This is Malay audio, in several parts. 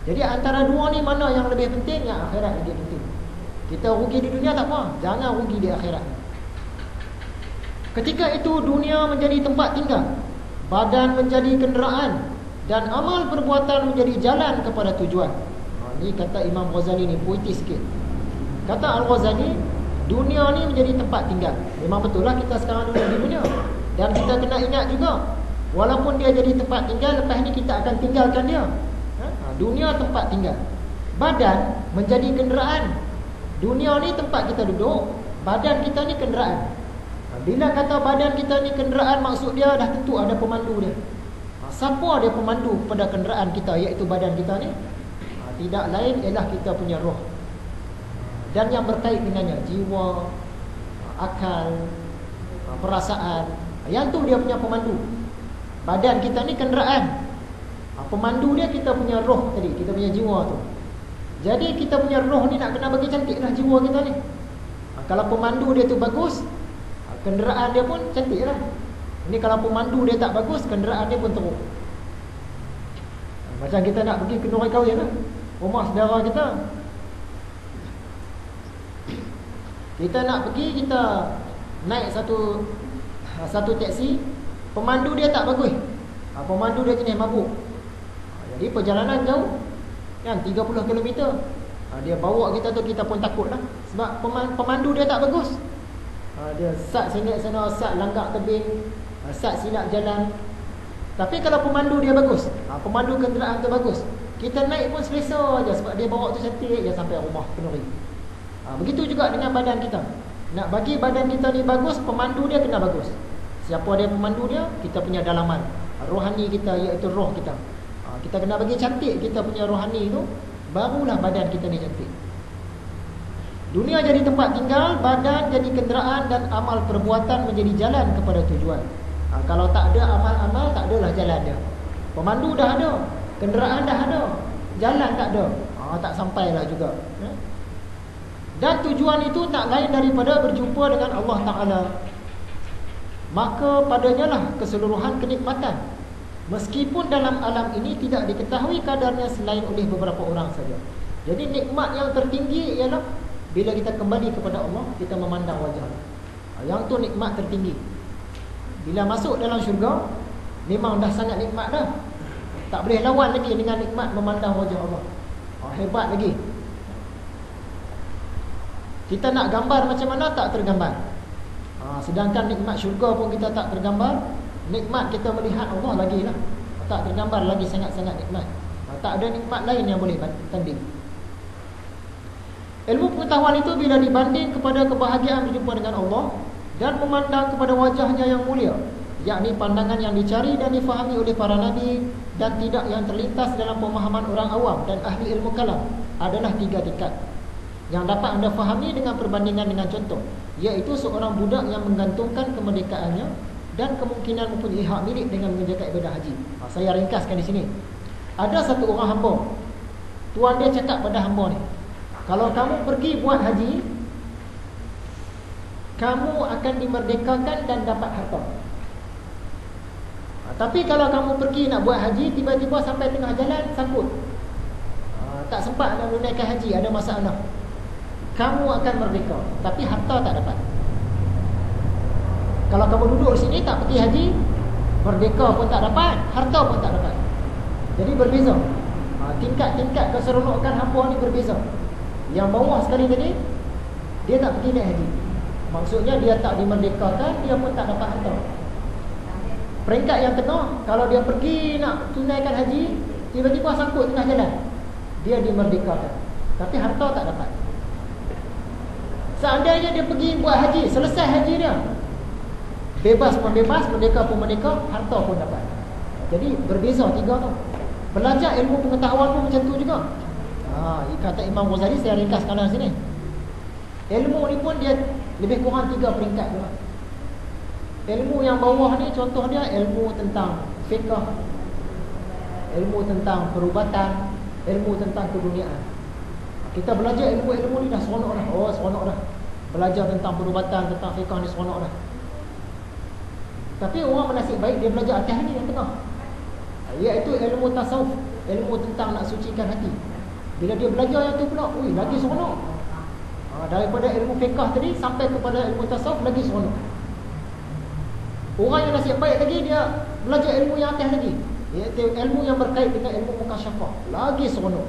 Jadi antara dua ni mana yang lebih penting? Yang akhirat lebih penting. Kita rugi di dunia tak apa, jangan rugi di akhirat. Ketika itu dunia menjadi tempat tinggal, badan menjadi kenderaan, dan amal perbuatan menjadi jalan kepada tujuan. Ini kata Imam Ghazali ni, puitis sikit. Kata Al-Ghazali, dunia ni menjadi tempat tinggal. Memang betul lah kita sekarang duduk di dunia. Dan kita kena ingat juga, walaupun dia jadi tempat tinggal, lepas ni kita akan tinggalkan dia. Dunia tempat tinggal, badan menjadi kenderaan. Dunia ni tempat kita duduk, badan kita ni kenderaan. Bila kata badan kita ni kenderaan, maksud dia dah tentu ada pemandu dia. Siapa dia pemandu pada kenderaan kita, iaitu badan kita ni? Tidak lain ialah kita punya roh dan yang berkait dengannya, jiwa, akal, perasaan. Yang tu dia punya pemandu. Badan kita ni kenderaan, pemandu dia kita punya roh tadi, kita punya jiwa tu. Jadi kita punya roh ni nak kena bagi cantik lah jiwa kita ni. Kalau pemandu dia tu bagus, kenderaan dia pun cantik lah. Ini kalau pemandu dia tak bagus, kenderaan dia pun teruk. Macam kita nak pergi ke Nuri Kahwin lah, rumah saudara kita. Kita nak pergi, kita naik satu taksi, pemandu dia tak bagus. Pemandu dia jenis mabuk. Jadi perjalanan jauh kan, 30 km. Dia bawa kita tu, kita pun takut lah. Sebab pemandu dia tak bagus. Dia sat sengit sana, sat langgar tebing, sat silap jalan. Tapi kalau pemandu dia bagus, pemandu kenderaan tu bagus, kita naik pun selesa je. Sebab dia bawa tu cantik je sampai rumah Kenuri. Begitu juga dengan badan kita. Nak bagi badan kita ni bagus, pemandu dia kena bagus. Siapa dia pemandu dia? Kita punya dalaman, rohani kita, iaitu roh kita. Kita kena bagi cantik kita punya rohani tu, barulah badan kita ni cantik. Dunia jadi tempat tinggal, badan jadi kenderaan, dan amal perbuatan menjadi jalan kepada tujuan. Kalau tak ada amal-amal, tak adalah jalan dia. Pemandu dah ada, kenderaan dah ada, jalan tak ada, tak sampailah juga. Dan tujuan itu tak lain daripada berjumpa dengan Allah Ta'ala. Maka padanya lah keseluruhan kenikmatan, meskipun dalam alam ini tidak diketahui kadarnya selain oleh beberapa orang saja. Jadi nikmat yang tertinggi ialah bila kita kembali kepada Allah, kita memandang wajah. Yang tu nikmat tertinggi. Bila masuk dalam syurga, memang dah sangat nikmat dah. Tak boleh lawan lagi dengan nikmat memandang wajah Allah. Hebat lagi. Kita nak gambar macam mana, tak tergambar. Sedangkan nikmat syurga pun kita tak tergambar. Nikmat kita melihat Allah lagi lah, tak tergambar lagi, sangat-sangat nikmat. Tak ada nikmat lain yang boleh tanding. Ilmu pengetahuan itu bila dibanding kepada kebahagiaan berjumpa dengan Allah dan memandang kepada wajahnya yang mulia, yakni pandangan yang dicari dan difahami oleh para nabi dan tidak yang terlintas dalam pemahaman orang awam dan ahli ilmu kalam, adalah 3 tingkat yang dapat anda fahami dengan perbandingan dengan contoh, iaitu seorang budak yang menggantungkan kemerdekaannya dan kemungkinan mempunyai hak milik dengan mengerjakan ibadah haji. Saya ringkaskan di sini. Ada satu orang hamba, tuan dia cakap pada hamba ni, kalau kamu pergi buat haji, kamu akan dimerdekakan dan dapat harta. Tapi kalau kamu pergi nak buat haji, tiba-tiba sampai tengah jalan sangkut, tak sempat nak menunaikan haji, ada masalah, kamu akan merdeka, tapi harta tak dapat. Kalau kamu duduk sini tak pergi haji, merdeka pun tak dapat, harta pun tak dapat. Jadi berbeza. Tingkat-tingkat keseronokan hamba ni berbeza. Yang bawah sekali tadi, dia tak pergi naik haji, maksudnya dia tak dimerdekakan, dia pun tak dapat harta. Peringkat yang tengah, kalau dia pergi nak tunaikan haji, tiba-tiba sangkut tengah jalan, dia dimerdekakan, tapi harta tak dapat. Seandainya dia pergi buat haji, selesai haji dia, bebas pun bebas, merdeka pun merdeka, harta pun dapat. Jadi berbeza 3 tu. Belajar ilmu pengetahuan pun macam tu juga. Kata Imam Ghazali, saya ringkaskan dalam sini. Ilmu ni pun dia lebih kurang 3 peringkat juga. Ilmu yang bawah ni contoh dia ilmu tentang fiqh, ilmu tentang perubatan, ilmu tentang keduniaan. Kita belajar ilmu-ilmu ni dah seronok dah. Seronok dah. Belajar tentang perubatan, tentang fiqh ni seronok dah. Tapi orang bernasib baik dia belajar atas ni yang tengah, iaitu ilmu tasawuf. ilmu tentang nak sucikan hati. Bila dia belajar yang tu pula, lagi seronok. Daripada ilmu fiqh tadi sampai kepada ilmu tasawuf, lagi seronok. Orang yang nasib baik lagi, dia belajar ilmu yang atas lagi, iaitu ilmu yang berkait dengan ilmu mukasyafah, lagi seronok.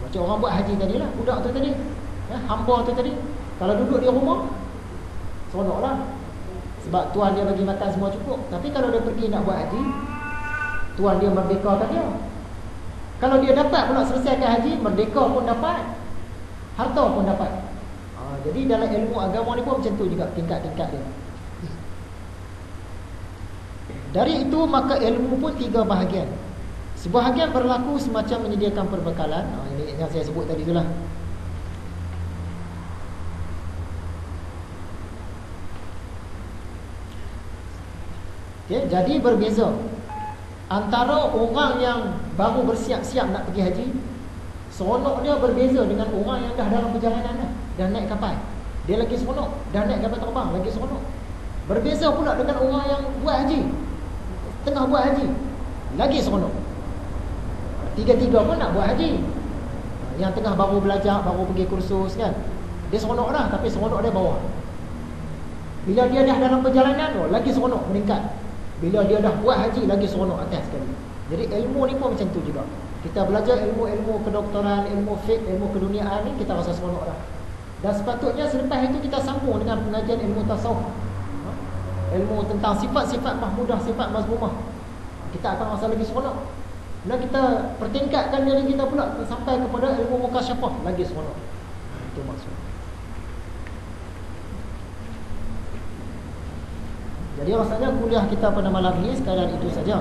Macam orang buat haji tadi lah, budak tu tadi, hamba tu tadi, kalau duduk di rumah seronok lah, sebab tuan dia bagi makan semua cukup. Tapi kalau dia pergi nak buat haji, tuan dia merdekakan dia. Kalau dia dapat pula selesaikan haji, merdeka pun dapat, harta pun dapat. Jadi dalam ilmu agama ni pun macam tu juga tingkat-tingkat dia. Dari itu maka ilmu pun 3 bahagian. Sebahagian berlaku semacam menyediakan perbekalan. Ini yang saya sebut tadi itulah. Okay, jadi berbeza antara orang yang baru bersiap-siap nak pergi haji. Seronok dia berbeza dengan orang yang dah dalam perjalanan dah naik kapal. Dia lagi seronok. Dah naik kapal terbang, lagi seronok. Berbeza pula dengan orang yang buat haji, tengah buat haji, lagi seronok. Tiga-tiga pun nak buat haji. Yang tengah baru belajar, baru pergi kursus kan, dia seronok dah, tapi seronok dia bawah. Bila dia dah dalam perjalanan, lagi seronok, meningkat. Bila dia dah buat haji, lagi seronok, atas sekali. Jadi ilmu ni pun macam tu juga. Kita belajar ilmu-ilmu kedoktoran, ilmu fiqh, ilmu keduniaan ni, kita rasa seronok dah. Dan sepatutnya selepas itu kita sambung dengan pengajian ilmu tasawuf, ilmu tentang sifat-sifat mahmudah, sifat mazmumah. Kita akan rasa lagi seronok. Dan kita pertingkatkan diri kita pula sampai kepada ilmu mukasyafah, lagi seronok. Itu maksud. Jadi rasanya kuliah kita pada malam ini sekadar itu saja.